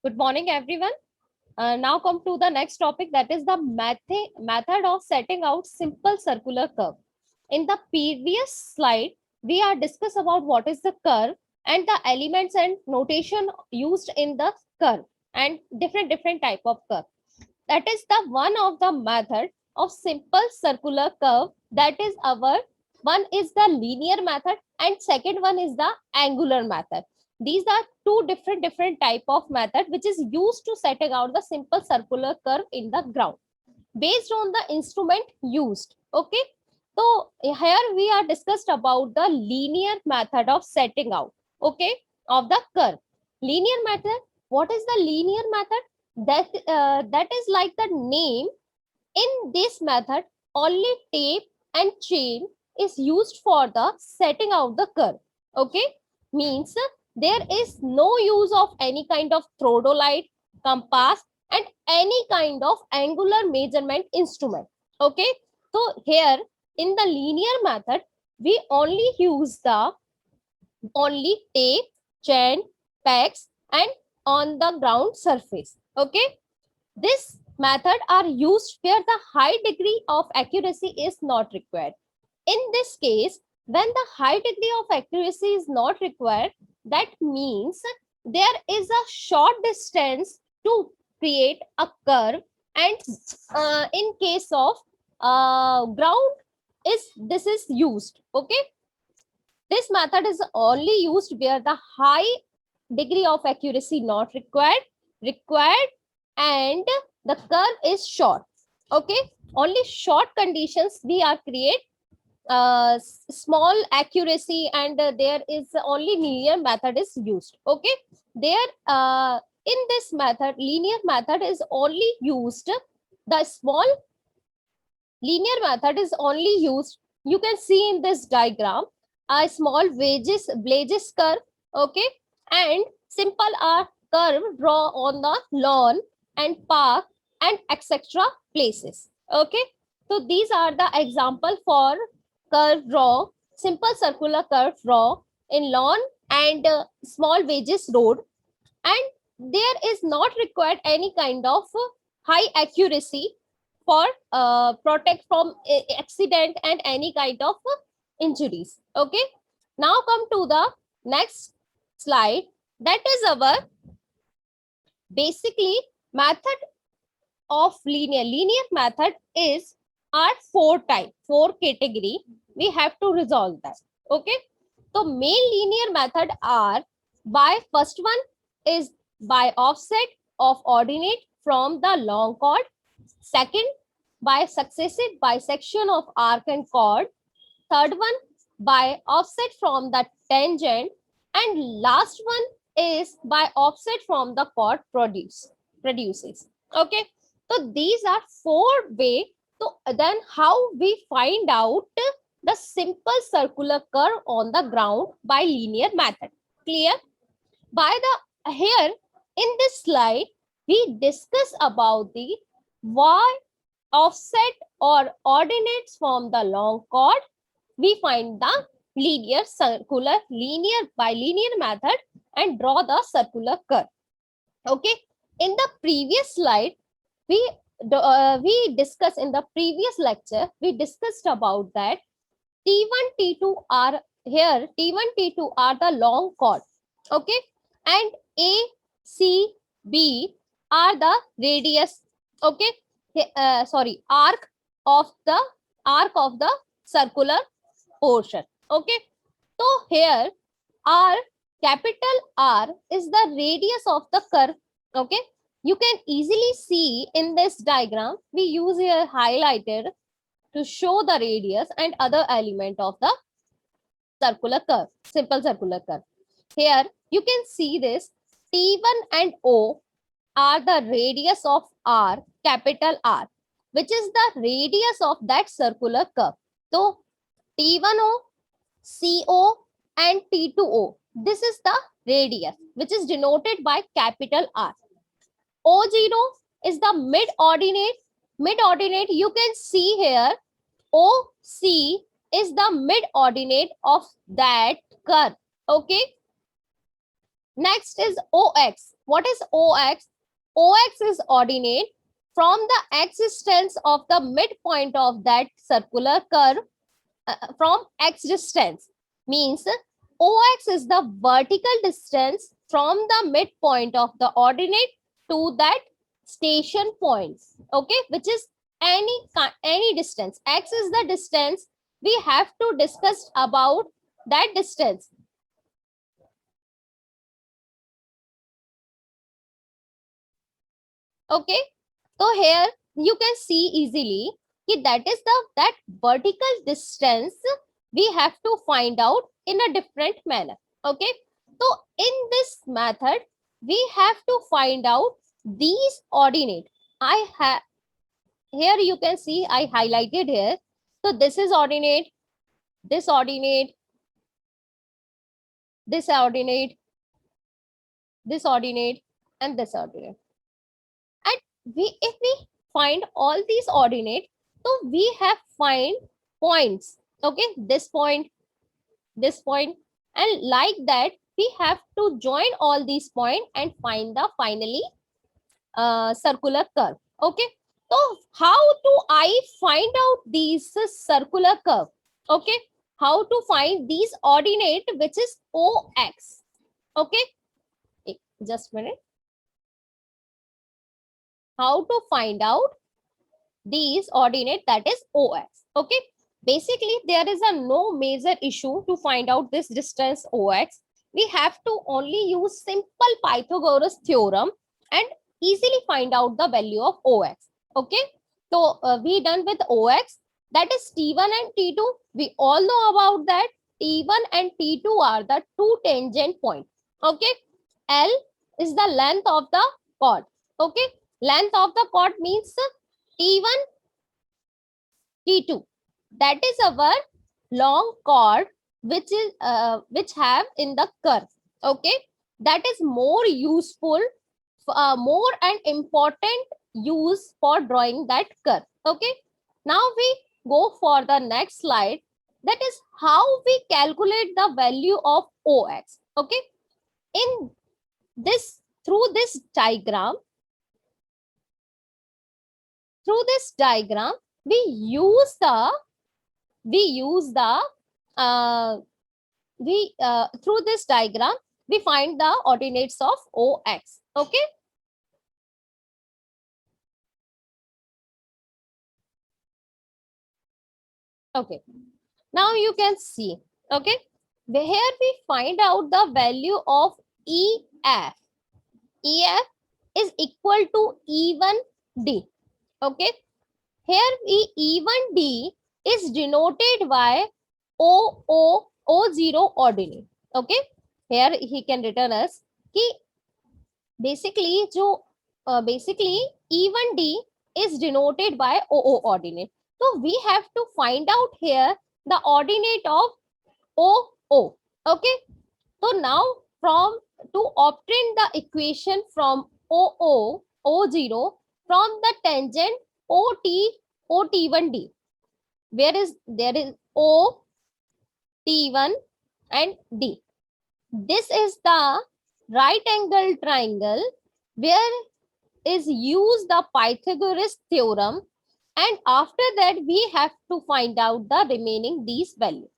Good morning, everyone. Now come to the next topic, that is the method of setting out simple circular curve. In the previous slide, we are discussed about what is the curve and the elements and notation used in the curve and different type of curve. That is the one of the method of simple circular curve. That is our one is the linear method and second one is the angular method. These are two different type of method which is used to setting out the simple circular curve in the ground based on the instrument used. Okay, so here we are discussed about the linear method of setting out, okay, of the curve. Linear method. What is the linear method? That is like the name. In this method, only tape and chain is used for the setting out the curve. Okay, means there is no use of any kind of theodolite, compass, and any kind of angular measurement instrument. Okay, so here in the linear method, we only use the only tape, chain, pegs, and on the ground surface. Okay, this method are used where the high degree of accuracy is not required. In this case, when the high degree of accuracy is not required, that means there is a short distance to create a curve, and in case of ground is this is used. Okay, this method is only used where the high degree of accuracy not required and the curve is short. Okay, only short conditions we are create small accuracy, and there is only linear method is used. Okay, there in this method, linear method is only used, the small linear method is only used. You can see in this diagram a small wedges curve. Okay, and simple curve draw on the lawn and park and etc places. Okay, so these are the example for curve draw, simple circular curve draw in lawn and small wedges road, and there is not required any kind of high accuracy for protect from accident and any kind of injuries. Okay, now come to the next slide. That is our basically method of linear method is are four category. We have to resolve that. Okay, so main linear method are by first one is by offset of ordinate from the long chord. Second, by successive bisection of arc and chord. Third one, by offset from the tangent. And last one is by offset from the chord produces. Okay, so these are four way. So then how we find out the simple circular curve on the ground by linear method? Clear? By the here in this slide, we discuss about the why offset or ordinates from the long chord. We find the linear by linear method and draw the circular curve. Okay, in the previous slide, we we discussed in the previous lecture, we discussed about that T1 T2 are here, T1 T2 are the long chord. Okay, and A C B are the radius. Okay, sorry, arc of the circular portion. Okay, so here R, capital R is the radius of the curve. Okay, you can easily see in this diagram, we use here highlighted to show the radius and other element of the circular curve, simple circular curve. Here you can see this T1 and O are the radius of R, capital R, which is the radius of that circular curve. So T1O, CO and T2O, this is the radius which is denoted by capital R. O0 is the mid ordinate. Mid ordinate, you can see here OC is the mid ordinate of that curve. Okay, Next is OX. What is OX? OX is ordinate from the existence of the midpoint of that circular curve from X distance. Means OX is the vertical distance from the midpoint of the ordinate to that station points. Okay, which is any distance. X is the distance. We have to discuss about that distance. Okay, so here you can see easily that is that vertical distance we have to find out in a different manner. Okay, so in this method we have to find out these ordinate. I have here, you can see I highlighted here. So this is ordinate, this ordinate, this ordinate, this ordinate, and this ordinate. And if we find all these ordinates, so we have find points. Okay, this point, and like that we have to join all these points and find the finally circular curve. Okay, so how do I find out these circular curve? Okay, how to find these ordinate which is OX? Okay, just a minute. How to find out these ordinate that is OX? Okay, basically there is a no major issue to find out this distance OX. We have to only use simple Pythagoras theorem and easily find out the value of OX. Okay, so we done with OX, that is T1 and T2. We all know about that. T1 and T2 are the two tangent points. Okay, L is the length of the chord. Okay, length of the chord means T1, T2. That is our long chord which have in the curve. Okay, that is more useful, more and important use for drawing that curve. Okay, now we go for the next slide. That is how we calculate the value of OX. Okay, in this through this diagram, we use the through this diagram we find the ordinates of OX. Okay, okay, now you can see. Okay, here we find out the value of EF. EF is equal to E1D. Okay, here E1D is denoted by O0 ordinate. Okay, here he can return us कि basically basically E1D is denoted by OO ordinate. So we have to find out here the ordinate of OO. Okay, so now from to obtain the equation from O0 from the tangent OT1D, where is there is O, T1 and D. This is the right angle triangle where is used the Pythagoras theorem, and after that we have to find out the remaining these values.